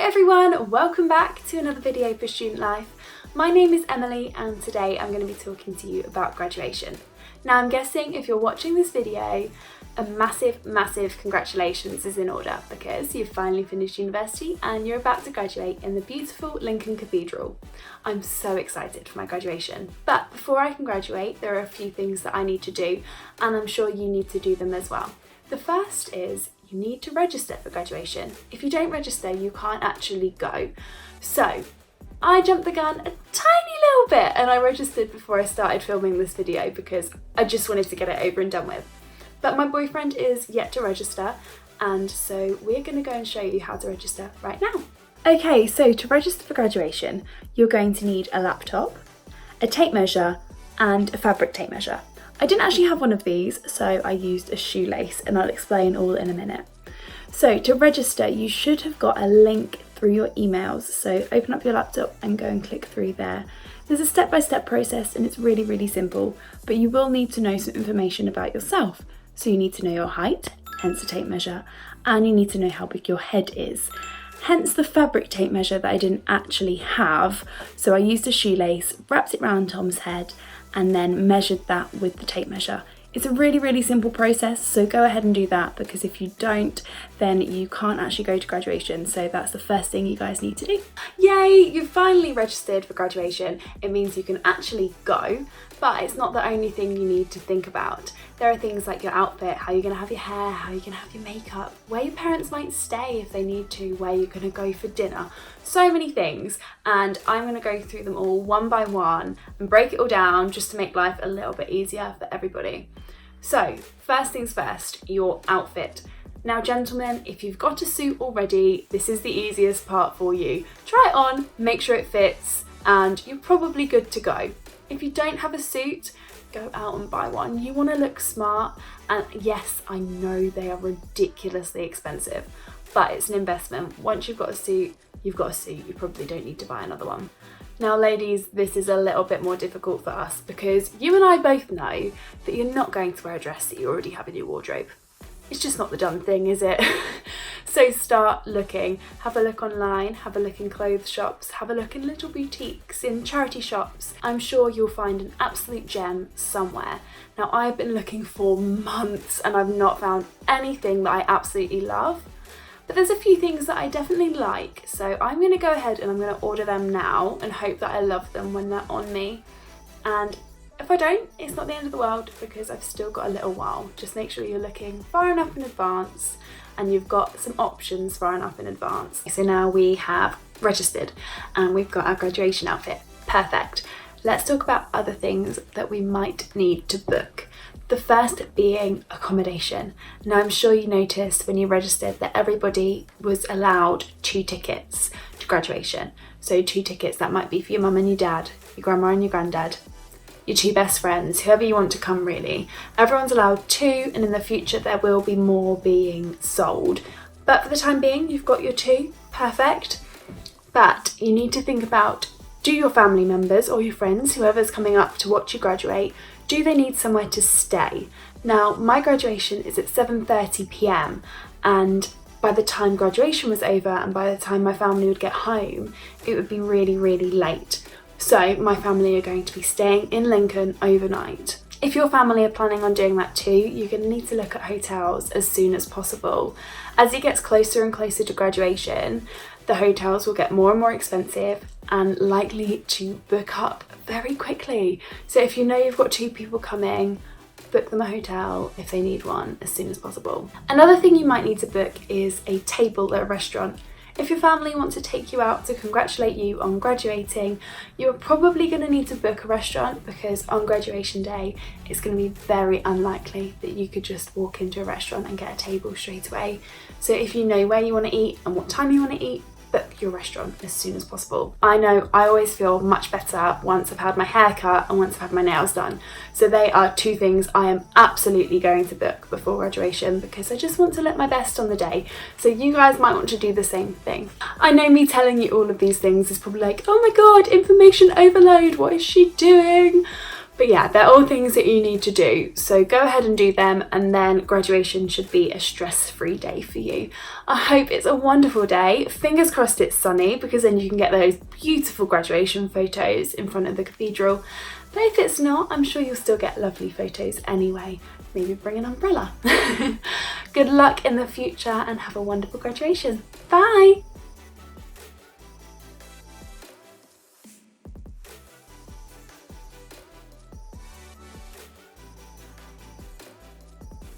everyone, welcome back to another video for Student Life. My name is Emily and today I'm going to be talking to you about graduation. Now I'm guessing if you're watching this video, a massive congratulations is in order because you've finally finished university and you're about to graduate in the beautiful Lincoln Cathedral. I'm so excited for my graduation. But before I can graduate, there are a few things that I need to do and I'm sure you need to do them as well. The first is you need to register for graduation. If you don't register, you can't actually go. So I jumped the gun a tiny little bit and I registered before I started filming this video because I just wanted to get it over and done with. But my boyfriend is yet to register, and so we're going to go and show you how to register right now. Okay, so to register for graduation, you're going to need a laptop, a tape measure and a fabric tape measure. I didn't actually have one of these, so I used a shoelace and I'll explain all in a minute. So to register, you should have got a link through your emails. So open up your laptop and go and click through there. There's a step-by-step process and it's really simple, but you will need to know some information about yourself. So you need to know your height, hence the tape measure, and you need to know how big your head is. Hence the fabric tape measure that I didn't actually have. So I used a shoelace, wrapped it around Tom's head, and then measured that with the tape measure. It's a really simple process, so go ahead and do that because if you don't, then you can't actually go to graduation. So that's the first thing you guys need to do. Yay, you've finally registered for graduation. It means you can actually go, but it's not the only thing you need to think about. There are things like your outfit, how you're gonna have your hair, how you're gonna have your makeup, where your parents might stay if they need to, where you're gonna go for dinner. So many things, and I'm gonna go through them all one by one and break it all down just to make life a little bit easier for everybody. So, first things first, your outfit. Now gentlemen, if you've got a suit already, this is the easiest part for you. Try it on, make sure it fits, and you're probably good to go. If you don't have a suit, go out and buy one. You want to look smart, and yes, I know they are ridiculously expensive, but it's an investment. Once you've got a suit, you've got a suit. You probably don't need to buy another one. Now ladies, this is a little bit more difficult for us because you and I both know that you're not going to wear a dress that you already have in your wardrobe. It's just not the done thing, is it? So start looking. Have a look online, have a look in clothes shops, have a look in little boutiques, in charity shops. I'm sure you'll find an absolute gem somewhere. Now I've been looking for months and I've not found anything that I absolutely love. But there's a few things that I definitely like, so I'm going to go ahead and I'm going to order them now and hope that I love them when they're on me. And if I don't, it's not the end of the world because I've still got a little while. Just make sure you're looking far enough in advance and you've got some options far enough in advance. So now we have registered and we've got our graduation outfit. Perfect. Let's talk about other things that we might need to book. The first being accommodation. Now I'm sure you noticed when you registered that everybody was allowed 2 tickets to graduation. So 2 tickets, that might be for your mum and your dad, your grandma and your granddad, your 2 best friends, whoever you want to come really. Everyone's allowed 2 and in the future there will be more being sold. But for the time being, you've got your 2, perfect. But you need to think about, do your family members or your friends, whoever's coming up to watch you graduate, do they need somewhere to stay? Now, my graduation is at 7:30 p.m. and by the time graduation was over and by the time my family would get home, it would be really late. So my family are going to be staying in Lincoln overnight. If your family are planning on doing that too, you're going to need to look at hotels as soon as possible. As it gets closer and closer to graduation, the hotels will get more and more expensive and likely to book up very quickly. So if you know you've got 2 people coming, book them a hotel if they need one as soon as possible. Another thing you might need to book is a table at a restaurant. If your family wants to take you out to congratulate you on graduating, you're probably going to need to book a restaurant because on graduation day, it's going to be very unlikely that you could just walk into a restaurant and get a table straight away. So if you know where you want to eat and what time you want to eat, book your restaurant as soon as possible. I know I always feel much better once I've had my hair cut and once I've had my nails done. So they are 2 things I am absolutely going to book before graduation because I just want to look my best on the day. So you guys might want to do the same thing. I know me telling you all of these things is probably like, oh my god, information overload, what is she doing? But yeah, they're all things that you need to do, so go ahead and do them, and then graduation should be a stress-free day for you. I hope it's a wonderful day. Fingers crossed it's sunny, because then you can get those beautiful graduation photos in front of the cathedral. But if it's not, I'm sure you'll still get lovely photos anyway. Maybe bring an umbrella. Good luck in the future and have a wonderful graduation. Bye!